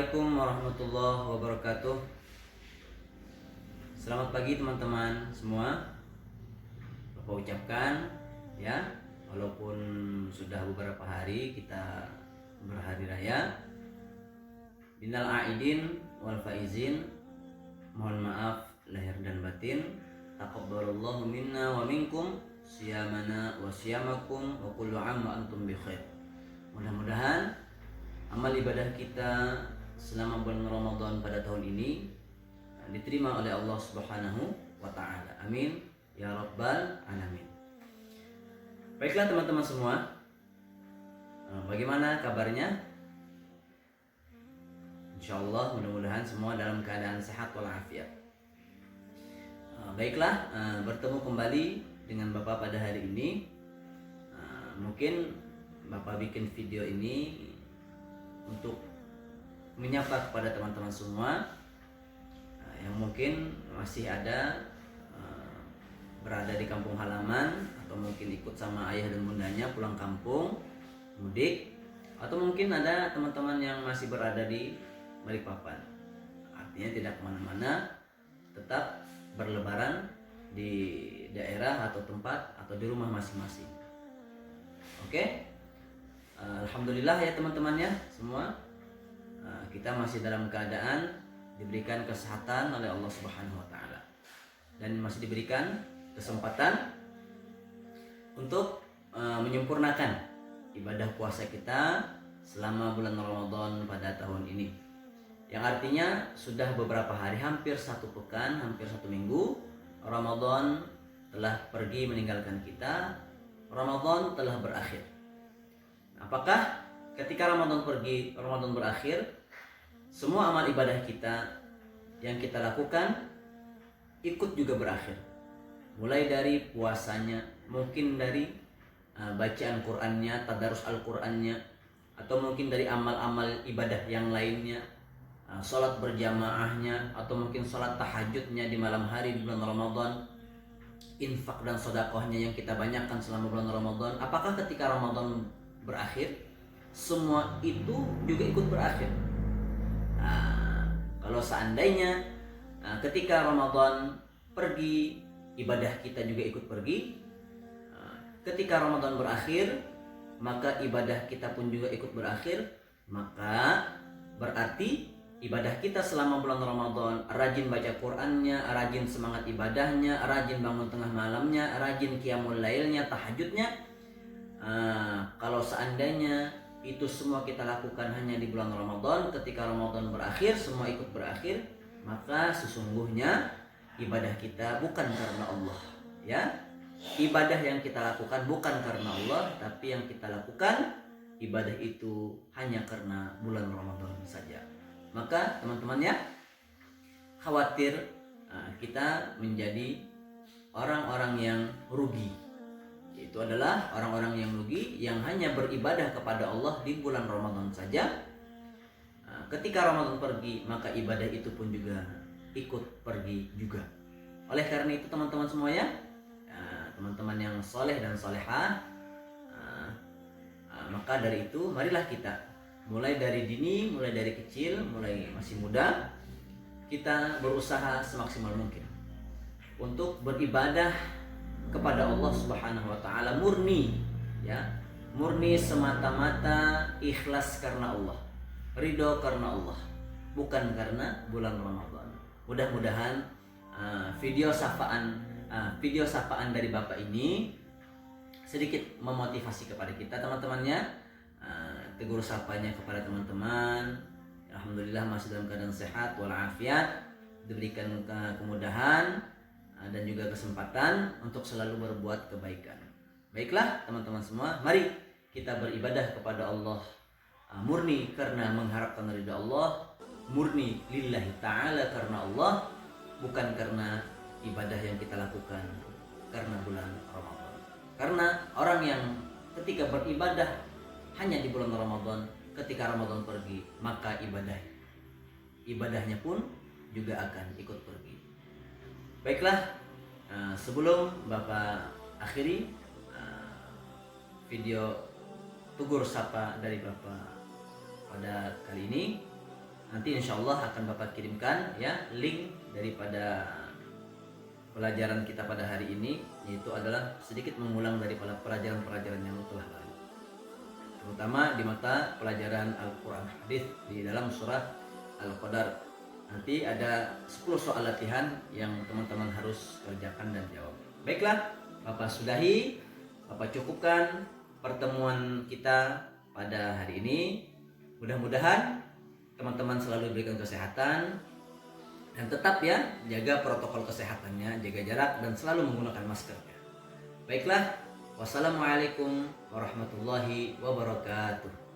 Assalamualaikum warahmatullahi wabarakatuh. Selamat pagi teman-teman semua. Bapak ucapkan ya, walaupun sudah beberapa hari kita berhari raya, minal aidin wal faizin, mohon maaf lahir dan batin. Taqabbalallahu minna wa minkum siyamana wa siyamakum wa kullu 'am wa antum bi khair. Mudah-mudahan amal ibadah kita selama bulan Ramadan pada tahun ini diterima oleh Allah Subhanahu wa taala. Amin ya rabbal alamin. Baiklah teman-teman semua, bagaimana kabarnya? Insyaallah mudah-mudahan semua dalam keadaan sehat walafiat. Baiklah, bertemu kembali dengan Bapak pada hari ini. Mungkin Bapak bikin video ini untuk menyapa kepada teman-teman semua yang mungkin masih ada berada di kampung halaman, atau mungkin ikut sama ayah dan bundanya pulang kampung mudik, atau mungkin ada teman-teman yang masih berada di Balikpapan. Artinya tidak kemana-mana, tetap berlebaran di daerah atau tempat atau di rumah masing-masing. Oke? Alhamdulillah ya teman-teman ya semua, kita masih dalam keadaan diberikan kesehatan oleh Allah Subhanahu wa taala, dan masih diberikan kesempatan untuk menyempurnakan ibadah puasa kita selama bulan Ramadan pada tahun ini, yang artinya sudah beberapa hari, hampir satu pekan, hampir satu minggu Ramadan telah pergi meninggalkan kita. Ramadan telah berakhir. Apakah ketika Ramadan pergi, Ramadan berakhir, semua amal ibadah kita yang kita lakukan ikut juga berakhir? Mulai dari puasanya, mungkin dari bacaan Qur'annya, tadarus Al-Qur'annya, atau mungkin dari amal-amal ibadah yang lainnya, sholat berjamaahnya, atau mungkin sholat tahajudnya di malam hari di bulan Ramadan, infak dan sedekahnya yang kita banyakkan selama bulan Ramadan. Apakah ketika Ramadan berakhir semua itu juga ikut berakhir? Kalau seandainya ketika Ramadan pergi, ibadah kita juga ikut pergi. Ketika Ramadan berakhir, maka ibadah kita pun juga ikut berakhir. Maka berarti ibadah kita selama bulan Ramadan, rajin baca Qur'annya, rajin semangat ibadahnya, rajin bangun tengah malamnya, rajin qiyamul lailnya, tahajudnya, kalau seandainya itu semua kita lakukan hanya di bulan Ramadan, ketika Ramadan berakhir semua ikut berakhir, maka sesungguhnya ibadah kita bukan karena Allah, ya. Ibadah yang kita lakukan bukan karena Allah, tapi yang kita lakukan ibadah itu hanya karena bulan Ramadan saja. Maka teman-teman ya, khawatir kita menjadi orang-orang yang rugi. Itu adalah orang-orang yang rugi yang hanya beribadah kepada Allah di bulan Ramadan saja. Ketika Ramadan pergi, maka ibadah itu pun juga ikut pergi juga. Oleh karena itu teman-teman semua ya, teman-teman yang soleh dan solehah, maka dari itu marilah kita mulai dari dini, mulai dari kecil, mulai masih muda, kita berusaha semaksimal mungkin untuk beribadah kepada Allah Subhanahu wa taala murni, ya. Murni semata-mata ikhlas karena Allah, ridho karena Allah, bukan karena bulan Ramadan. Mudah-mudahan video sapaan dari Bapak ini sedikit memotivasi kepada kita teman-temannya. Tegur sapanya kepada teman-teman, alhamdulillah masih dalam keadaan sehat walafiat, diberikan kemudahan dan juga kesempatan untuk selalu berbuat kebaikan. Baiklah teman-teman semua, mari kita beribadah kepada Allah murni karena mengharapkan ridha Allah, murni lillahi ta'ala karena Allah, bukan karena ibadah yang kita lakukan karena bulan Ramadan. Karena orang yang ketika beribadah hanya di bulan Ramadan, ketika Ramadan pergi, maka ibadahnya pun juga akan ikut pergi. Baiklah, sebelum Bapak akhiri video tugur sapa dari Bapak pada kali ini, nanti insya Allah akan Bapak kirimkan ya link daripada pelajaran kita pada hari ini, yaitu adalah sedikit mengulang dari pelajaran-pelajaran yang telah lalu, terutama di mata pelajaran Al-Quran Hadis di dalam surah Al-Qadar. Nanti ada 10 soal latihan yang teman-teman harus kerjakan dan jawab. Baiklah, Bapak sudahi, Bapak cukupkan pertemuan kita pada hari ini. Mudah-mudahan teman-teman selalu diberikan kesehatan dan tetap ya jaga protokol kesehatannya, jaga jarak dan selalu menggunakan maskernya. Baiklah, wassalamualaikum warahmatullahi wabarakatuh.